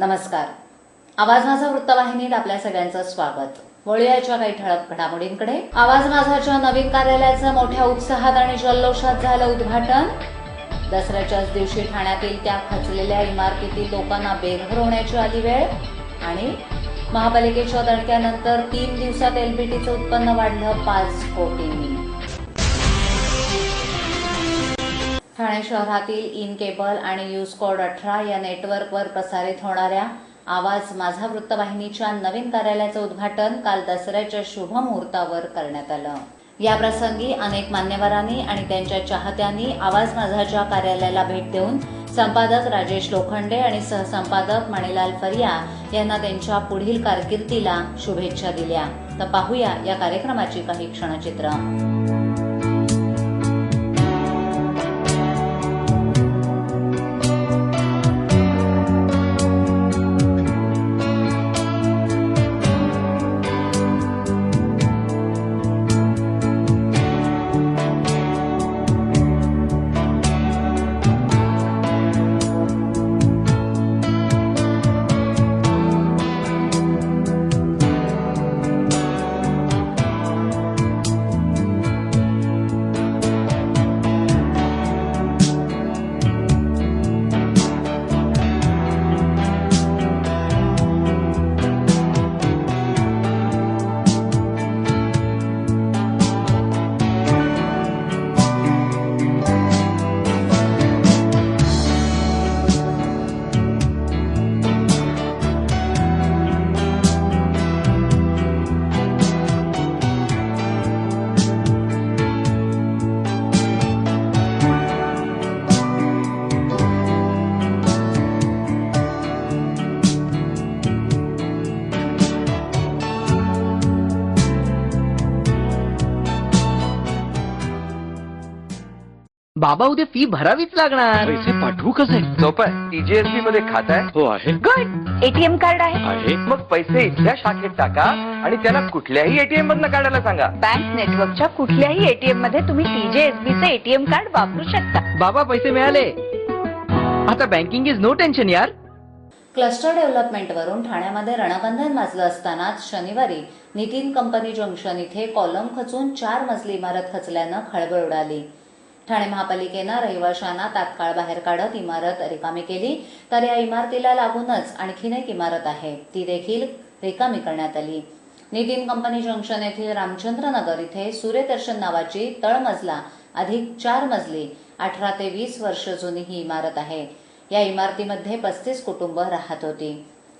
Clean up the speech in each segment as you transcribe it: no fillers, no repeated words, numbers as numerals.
नमस्कार. आवाज माझा वृत्तवाहिनीत आपल्या सगळ्यांचं स्वागत. वळूयाच्या काही ठळक घडामोडींकडे. आवाज माझाच्या नवीन कार्यालयाचं मोठ्या उत्साहात आणि जल्लोषात झालं उद्घाटन. दसऱ्याच्याच दिवशी ठाण्यातील त्या खचलेल्या इमारतीतील लोकांना बेघर होण्याची आली वेळ. आणि महापालिकेच्या दणक्यानंतर 3 दिवसात एलबीटीचं उत्पन्न वाढलं 5 कोटींनी. ठाणे शहरातील इन केबल आणि यूजकॉड 18 या नेटवर्कवर प्रसारित होणाऱ्या आवाज माझा वृत्तवाहिनीच्या नवीन कार्यालयाचं उद्घाटन काल दसऱ्याच्या शुभ मुहूर्तावर करण्यात आलं. याप्रसंगी अनेक मान्यवरांनी आणि त्यांच्या चाहत्यांनी आवाज माझाच्या कार्यालयाला भेट देऊन संपादक राजेश लोखंडे आणि सहसंपादक मणिलाल फरिया यांना त्यांच्या पुढील कारकिर्दीला शुभेच्छा दिल्या. तर पाहूया या कार्यक्रमाची काही क्षणचित्र. बाबा उद्या फी भरावीच लागणार. पैसे पाठवू कसे? सोपं आहे. टीजीएसबी मध्ये खातं आहे. हो आहे. गुड. एटीएम कार्ड आहे. मग पैसे इथल्या शाखेत टाका आणि त्याला कुठल्याही एटीएम मधनं काढायला सांगा. बँक नेटवर्कच्या कुठल्याही एटीएम मध्ये तुम्ही टीजेएसबीचे एटीएम कार्ड वापरू शकता. बाबा पैसे मिळाले. आता बँकिंग इज नो टेन्शन यार. क्लस्टर डेव्हलपमेंटवरून ठाण्यामध्ये रणकंधन माजलं असतानाच शनिवारी नितीन कंपनी जंक्शन इथे कॉलम खचून 4 मजली इमारत खचल्यानं खळबळ उडाली. ठाणे महापालिकेनं रहिवाशांना तात्काळ बाहेर काढत इमारत रिकामी केली. तर या इमारतीला लागूनच आणखीन एक इमारत आहे, ती देखील रिकामी करण्यात आली. नितीन कंपनी जंक्शन येथील रामचंद्र नगर इथे सूर्यदर्शन नावाची तळमजला अधिक 4 मजली 18 ते 20 वर्ष जुनी ही इमारत आहे. या इमारतीमध्ये 35 कुटुंब राहत होती.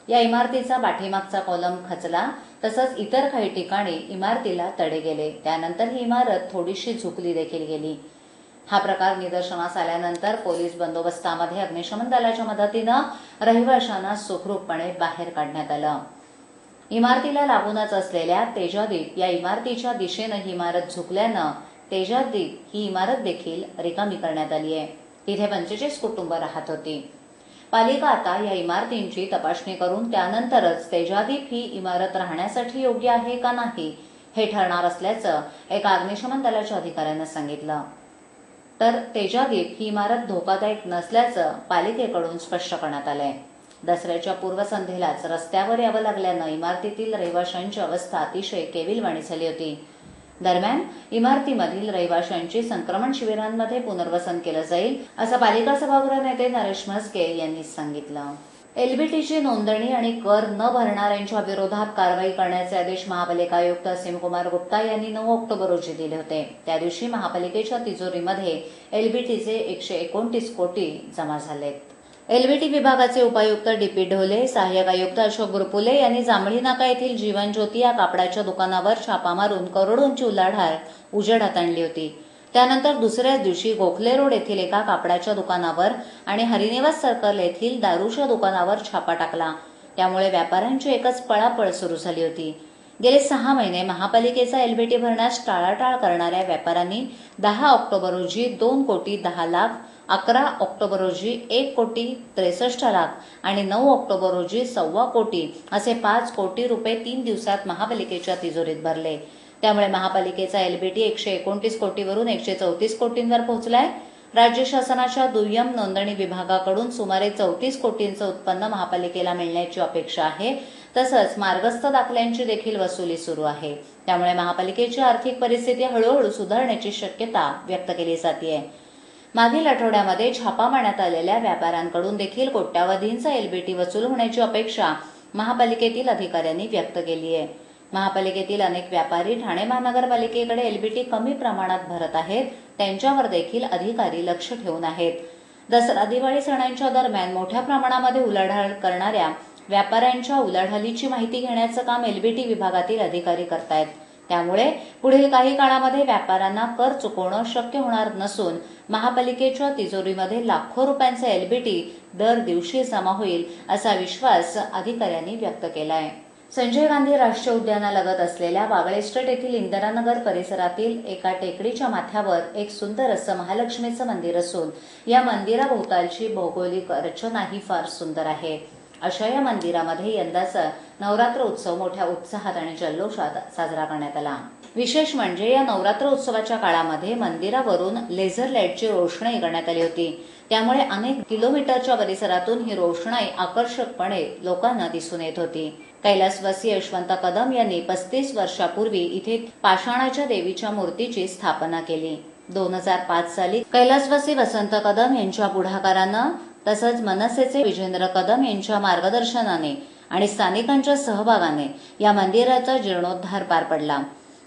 या इमारतीचा पाठीमागचा कॉलम खचला. तसंच इतर काही ठिकाणी इमारतीला तडे गेले. त्यानंतर ही इमारत थोडीशी झुकली देखील गेली. हा प्रकार निदर्शनास आल्यानंतर पोलीस बंदोबस्तामध्ये अग्निशमन दलाच्या मदतीनं रहिवाशांना सुखरूपपणे बाहेर काढण्यात आलं. इमारतीला लागूनच असलेल्या तेजादीप या इमारतीच्या दिशेनं ही इमारत झुकल्यानं तेजादीप ही इमारत देखील रिकामी करण्यात आली आहे. तिथे 45 कुटुंब राहत होती. पालिका आता या इमारतींची तपासणी करून त्यानंतरच तेजादीप ही इमारत राहण्यासाठी योग्य आहे का नाही हे ठरणार असल्याचं एका अग्निशमन दलाच्या अधिकाऱ्यानं सांगितलं. तर तेजादीप ही इमारत धोकादायक नसल्याचं पालिकेकडून स्पष्ट करण्यात आलंय. दसऱ्याच्या पूर्वसंध्येलाच रस्त्यावर यावं लागल्यानं इमारतीतील रहिवाशांची अवस्था अतिशय केविलवाणी झाली होती. दरम्यान इमारतीमधील रहिवाशांची संक्रमण शिबिरांमध्ये पुनर्वसन केलं जाईल असं पालिका सभागृह नेते नरेश म्हस्के यांनी सांगितलं. एलबीटीची नोंदणी आणि कर न भरणाऱ्यांच्या विरोधात कारवाई करण्याचे आदेश महापालिका आयुक्त असीमकुमार गुप्ता यांनी 9 ऑक्टोबर रोजी दिले होते. त्या दिवशी महापालिकेच्या तिजोरीमध्ये एलबीटीचे 129 कोटी जमा झालेत. एलबीटी विभागाचे उपायुक्त डीपी ढोले, सहाय्यक आयुक्त अशोक गुरपुले यांनी जांभळी नाका येथील जीवन ज्योती या कापडाच्या दुकानावर छापा मारून करोडोंची उलाढाल उजेडात आणली होती. त्यानंतर दुसऱ्याच दिवशी गोखले रोड येथील एका कापडाच्या दुकानावर आणि हरिनिवास सर्कल येथील दारूच्या दुकानावर छापा टाकला. त्यामुळे व्यापाऱ्यांची एकच पळापळ सुरू झाली होती. गेले 6 महिने महापालिकेचा एलबीटी भरण्यास टाळाटाळ करणाऱ्या व्यापाऱ्यांनी 10 ऑक्टोबर रोजी 2 कोटी 10 लाख, 11 ऑक्टोबर रोजी 1 कोटी 63 लाख आणि 9 ऑक्टोबर रोजी 1.25 कोटी असे 5 कोटी रुपये 3 दिवसात महापालिकेच्या तिजोरीत भरले. त्यामुळे महापालिकेचा एलबीटी 129 कोटीवरून 134 कोटींवर पोहोचलाय. राज्य शासनाच्या दुय्यम नोंदणी विभागाकडून सुमारे 34 कोटींचं उत्पन्न महापालिकेला मिळण्याची अपेक्षा आहे. तसंच मार्गस्थ दाखल्यांची देखील वसुली सुरू आहे. त्यामुळे महापालिकेची आर्थिक परिस्थिती हळूहळू सुधारण्याची शक्यता व्यक्त केली जाते. मागील आठवड्यामध्ये छापा मारण्यात आलेल्या व्यापाऱ्यांकडून देखील कोट्यावधींचा एलबीटी वसूल होण्याची अपेक्षा महापालिकेतील अधिकाऱ्यांनी व्यक्त केली आहे. महापालिकेतील अनेक व्यापारी ठाणे महानगरपालिकेकडे एलबीटी कमी प्रमाणात भरत आहेत. त्यांच्यावर देखील अधिकारी लक्ष ठेवून आहेत. दसरा दिवाळी सणांच्या दरम्यान मोठ्या प्रमाणामध्ये उलाढाल करणाऱ्या व्यापाऱ्यांच्या उलाढालीची माहिती घेण्याचं काम एलबीटी विभागातील अधिकारी करतायत. त्यामुळे पुढील काही काळामध्ये व्यापाऱ्यांना कर चुकवणं शक्य होणार नसून महापालिकेच्या तिजोरीमध्ये लाखो रुपयांचा एलबीटी दर दिवशी जमा होईल असा विश्वास अधिकाऱ्यांनी व्यक्त केलाय. संजय गांधी राष्ट्रीय उद्यानालगत असलेल्या बागळे इस्टेट येथील इंदिरानगर परिसरातील एका टेकडीच्या माथ्यावर एक सुंदर असं महालक्ष्मीचं मंदिर असून या मंदिराभोवतालची भौगोलिक रचनाही फार सुंदर आहे. अशा या मंदिरामध्ये यंदाचा नवरात्र उत्सव मोठ्या उत्साहात आणि जल्लोषात साजरा करण्यात आला. विशेष म्हणजे या नवरात्र उत्सवाच्या काळामध्ये मंदिरावरून लेझर लाईटची रोषणाई करण्यात आली होती. त्यामुळे अनेक किलोमीटरच्या परिसरातून ही रोषणाई आकर्षकपणे लोकांना दिसून येत होती. कैलासवासी यशवंत कदम यांनी 35 वर्षापूर्वी इथे पाषाणाच्या देवीच्या मूर्तीची स्थापना केली. 2005 साली कैलासवासी वसंत कदम यांच्या पुढाकारानं तसंच मनसेचे विजेंद्र कदम यांच्या मार्गदर्शनाने आणि स्थानिकांच्या सहभागाने या मंदिराचा जीर्णोद्धार पार पडला.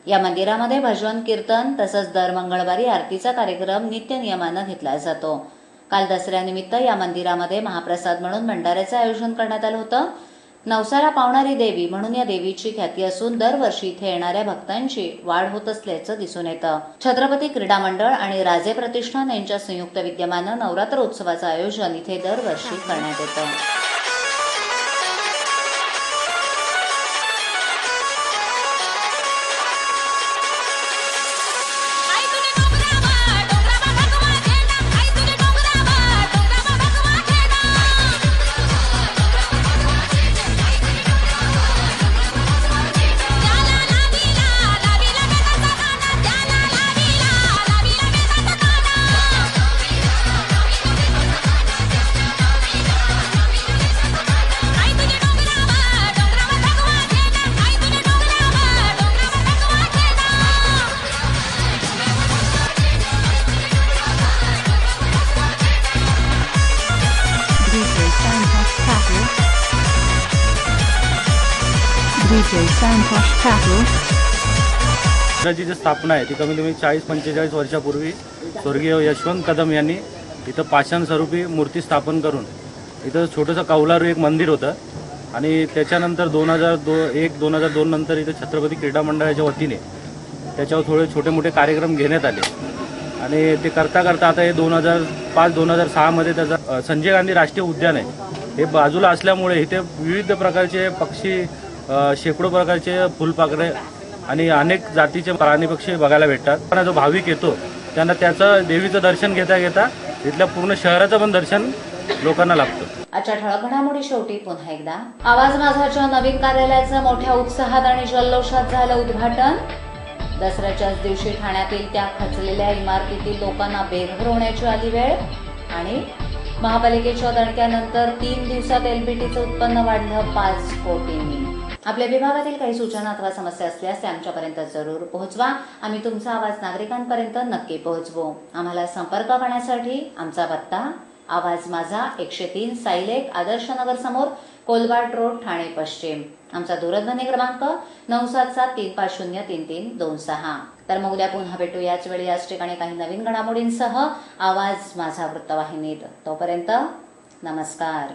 या मंदिरामध्ये भजन कीर्तन तसंच दर मंगळवारी आरतीचा कार्यक्रम नित्यनियमानं घेतला जातो. काल दसऱ्यानिमित्त या मंदिरामध्ये महाप्रसाद म्हणून भंडाऱ्याचं आयोजन करण्यात आलं होतं. नवसाला पावणारी देवी म्हणून या देवीची ख्याती असून दरवर्षी इथे येणाऱ्या भक्तांची वाढ होत असल्याचं दिसून येतं. छत्रपती क्रीडा मंडळ आणि राजे प्रतिष्ठान यांच्या संयुक्त विद्यमानं नवरात्र उत्सवाचं आयोजन इथे दरवर्षी करण्यात येतं. DJ Santosh Cattle. मंदिराची जी स्थापना आहे ती कमीत कमी 40-45 वर्षापूर्वी स्वर्गीय यशवंत कदम यांनी इथं पाषाण स्वरूपी मूर्ती स्थापन करून इथं छोटंसं कौलारू एक मंदिर होतं आणि त्याच्यानंतर 2001-2002 नंतर इथं छत्रपती क्रीडा मंडळाच्या वतीने त्याच्यावर थोडे छोटे मोठे कार्यक्रम घेण्यात आले आणि ते करता करता आता हे 2005-2006 मध्ये त्याचा संजय गांधी राष्ट्रीय उद्यान आहे. हे बाजूला असल्यामुळे इथे विविध प्रकारचे पक्षी, शेकडो प्रकारचे फुलपाखरे आणि अनेक जातीचे प्राणी पक्षी बघायला भेटतात. पण जो भाविक येतो त्यांना त्याचं देवीचं दर्शन घेता घेता इथल्या पूर्ण शहराचं पण दर्शन लोकांना लाभतं. आजच्या ठळक घडामोडी शेवटी पुन्हा एकदा. आवाज माझाच्या नवीन कार्यालयाचं मोठ्या उत्साहात आणि जल्लोषात झालं उद्घाटन. दसऱ्याच्याच दिवशी ठाण्यातील त्या खचलेल्या इमारतीतील लोकांना बेघर होण्याची आली वेळ. आणि महापालिकेच्या दणक्यानंतर 3 दिवसात एलबीटीचं उत्पन्न वाढलं 5 कोटींनी. आपल्या विभागातील काही सूचना अथवा समस्या असल्यास त्या आमच्यापर्यंत जरूर पोहोचवा. आम्ही तुमचा आवाज नागरिकांपर्यंत नक्की पोहोचवू. आम्हाला संपर्क करण्यासाठी आमचा पत्ता आवाज माझा 103 साईलेक आदर्श नगर समोर कोलवाड रोड ठाणे पश्चिम. आमचा दूरध्वनी क्रमांक 9774503326. तर मग उद्या पुन्हा भेटू याच वेळी याच ठिकाणी काही नवीन घडामोडींसह आवाज माझा वृत्तवाहिनीत. तोपर्यंत नमस्कार.